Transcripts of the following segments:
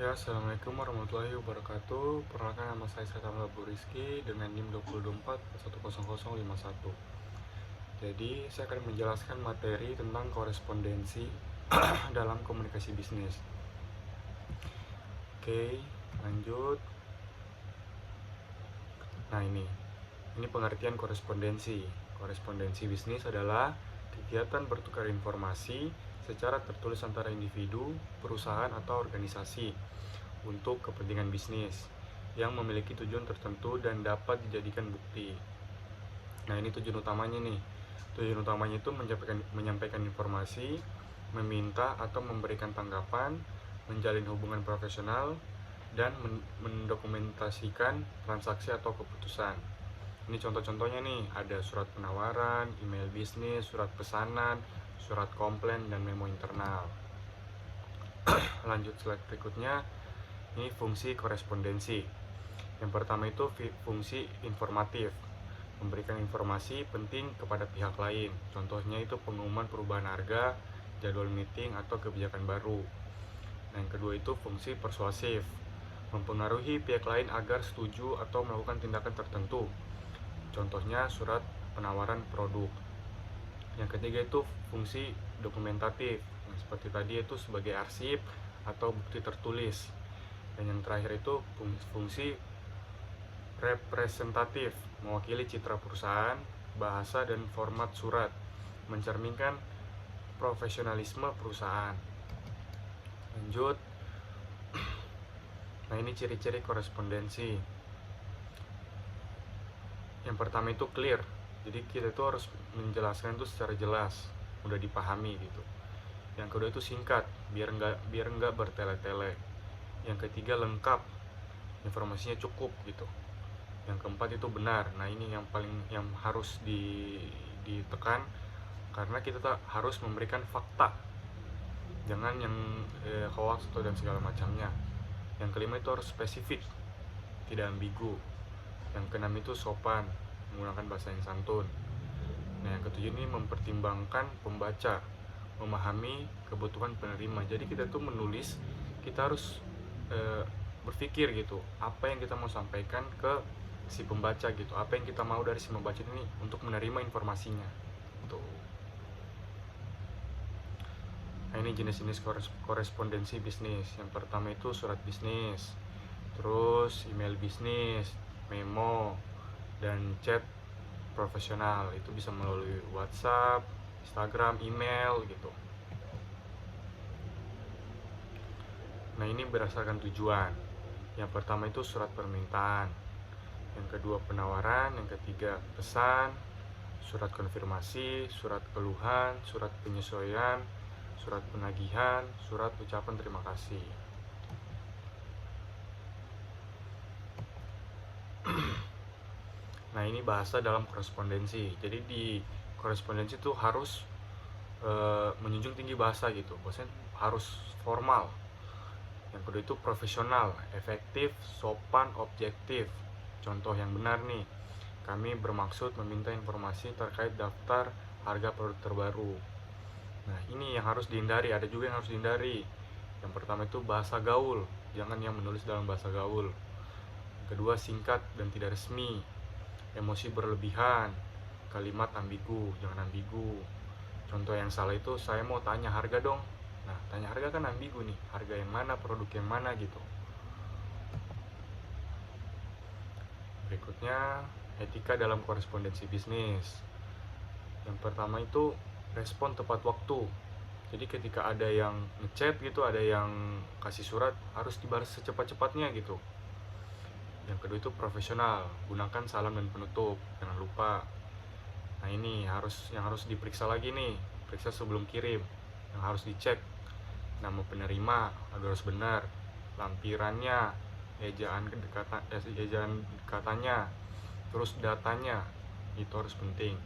Ya, Assalamualaikum warahmatullahi wabarakatuh. Perkenalkan, nama saya Satamul Abu Rizky dengan NIM 2024 Jadi, saya akan menjelaskan materi tentang korespondensi dalam komunikasi bisnis. Oke, lanjut. Nah, ini pengertian korespondensi. Korespondensi bisnis adalah kegiatan bertukar informasi secara tertulis antara individu, perusahaan, atau organisasi untuk kepentingan bisnis yang memiliki tujuan tertentu dan dapat dijadikan bukti. Nah, ini tujuan utamanya nih. Tujuan utamanya itu menyampaikan informasi, meminta atau memberikan tanggapan, menjalin hubungan profesional, dan mendokumentasikan transaksi atau keputusan. Ini contoh-contohnya nih, ada surat penawaran, email bisnis, surat pesanan, surat komplain, dan memo internal. Lanjut slide berikutnya. Ini fungsi korespondensi. Yang pertama itu fungsi informatif, memberikan informasi penting kepada pihak lain. Contohnya itu pengumuman perubahan harga, jadwal meeting, atau kebijakan baru. Nah, yang kedua itu fungsi persuasif, mempengaruhi pihak lain agar setuju atau melakukan tindakan tertentu. Contohnya surat penawaran produk. Yang ketiga itu fungsi dokumentatif, seperti tadi itu sebagai arsip atau bukti tertulis. Dan yang terakhir itu fungsi representatif, mewakili citra perusahaan, bahasa dan format surat, mencerminkan profesionalisme perusahaan. Lanjut. Nah, ini ciri-ciri korespondensi. Yang pertama itu clear. Jadi kita itu harus menjelaskan itu secara jelas, mudah dipahami gitu. Yang kedua itu singkat, biar enggak bertele-tele. Yang ketiga lengkap, informasinya cukup gitu. Yang keempat itu benar. Nah, ini yang harus ditekan, karena kita harus memberikan fakta, jangan yang hoax atau dan segala macamnya. Yang kelima itu harus spesifik, tidak ambigu. Yang keenam itu sopan, menggunakan bahasa yang santun. Nah, yang ketujuh ini mempertimbangkan pembaca, memahami kebutuhan penerima. Jadi kita tuh menulis, kita harus berpikir gitu, apa yang kita mau sampaikan ke si pembaca gitu, apa yang kita mau dari si pembaca ini untuk menerima informasinya tuh. Nah, ini jenis-jenis korespondensi bisnis. Yang pertama itu surat bisnis, terus email bisnis, memo, dan chat profesional. Itu bisa melalui WhatsApp, Instagram, email gitu. Nah, ini berdasarkan tujuan. Yang pertama itu surat permintaan, yang kedua penawaran, yang ketiga pesan, surat konfirmasi, surat keluhan, surat penyesuaian, surat penagihan, surat ucapan terima kasih. Nah, ini bahasa dalam korespondensi. Jadi di korespondensi itu harus menjunjung tinggi bahasa gitu. Bahasanya harus formal. Yang kedua itu profesional, efektif, sopan, objektif. Contoh yang benar nih, kami bermaksud meminta informasi terkait daftar harga produk terbaru. Nah, ini yang harus dihindari. Ada juga yang harus dihindari. Yang pertama itu bahasa gaul, jangan yang menulis dalam bahasa gaul. Yang kedua singkat dan tidak resmi, emosi berlebihan, kalimat ambigu, jangan ambigu. Contoh yang salah itu, saya mau tanya harga dong. Nah, tanya harga kan ambigu nih, harga yang mana, produk yang mana gitu. Berikutnya, etika dalam korespondensi bisnis. Yang pertama itu respon tepat waktu. Jadi ketika ada yang ngechat gitu, ada yang kasih surat, harus dibalas secepat-cepatnya gitu. Yang kedua itu profesional, gunakan salam dan penutup, jangan lupa. Nah, ini yang harus diperiksa lagi nih, periksa sebelum kirim, yang harus dicek nama penerima agar harus benar, lampirannya, ejaan katanya, terus datanya, itu harus penting.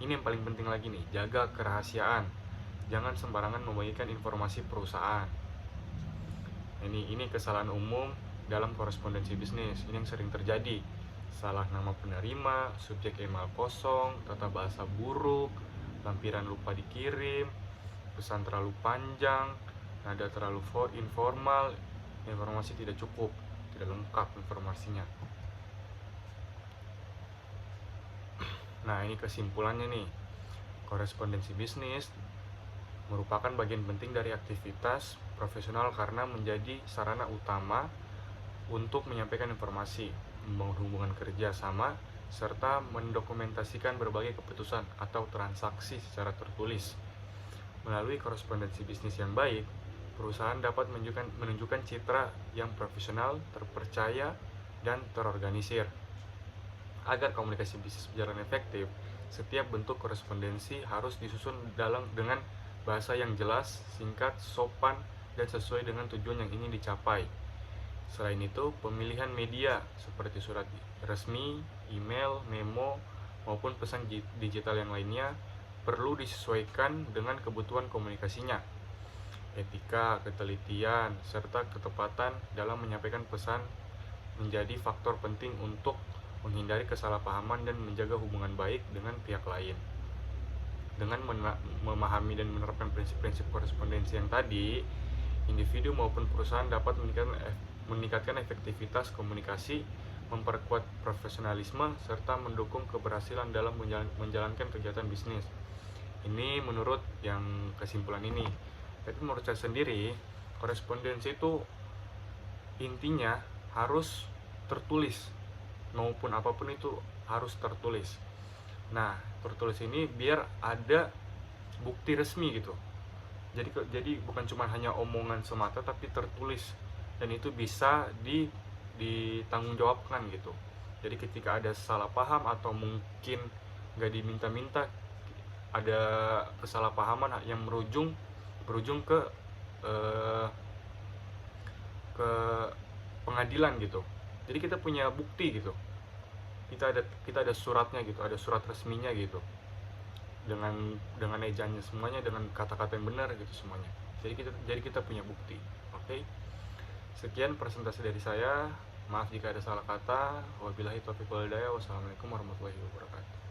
Ini yang paling penting lagi nih, jaga kerahasiaan, jangan sembarangan membagikan informasi perusahaan. Ini kesalahan umum dalam korespondensi bisnis. Ini yang sering terjadi, salah nama penerima, subjek email kosong, tata bahasa buruk, lampiran lupa dikirim, pesan terlalu panjang, nada terlalu informal, informasi tidak cukup, tidak lengkap informasinya. Nah, ini kesimpulannya nih. Korespondensi bisnis merupakan bagian penting dari aktivitas profesional karena menjadi sarana utama untuk menyampaikan informasi, membangun hubungan kerja sama, serta mendokumentasikan berbagai keputusan atau transaksi secara tertulis. Melalui korespondensi bisnis yang baik, perusahaan dapat menunjukkan citra yang profesional, terpercaya, dan terorganisir. Agar komunikasi bisnis berjalan efektif, setiap bentuk korespondensi harus disusun dengan bahasa yang jelas, singkat, sopan, dan sesuai dengan tujuan yang ingin dicapai. Selain itu, pemilihan media seperti surat resmi, email, memo, maupun pesan digital yang lainnya perlu disesuaikan dengan kebutuhan komunikasinya. Etika, ketelitian, serta ketepatan dalam menyampaikan pesan menjadi faktor penting untuk menghindari kesalahpahaman dan menjaga hubungan baik dengan pihak lain. Dengan memahami dan menerapkan prinsip-prinsip korespondensi yang tadi, individu maupun perusahaan dapat meningkatkan efektivitas komunikasi, memperkuat profesionalisme, serta mendukung keberhasilan dalam menjalankan kegiatan bisnis. Ini menurut yang kesimpulan ini. Tapi menurut saya sendiri, korespondensi itu intinya harus tertulis, maupun apapun itu harus tertulis. Nah, tertulis ini biar ada bukti resmi gitu. Jadi bukan cuma hanya omongan semata, tapi tertulis, dan itu bisa ditanggungjawabkan gitu. Jadi ketika ada salah paham atau mungkin nggak diminta-minta, ada kesalahpahaman yang berujung ke pengadilan gitu. Jadi kita punya bukti gitu. Kita ada suratnya gitu, ada surat resminya gitu. Dengan ejanya semuanya, dengan kata-kata yang benar gitu semuanya. Jadi kita punya bukti. Oke. Sekian presentasi dari saya. Maaf jika ada salah kata. Wabillahi taufiq wal hidayah. Wassalamualaikum warahmatullahi wabarakatuh.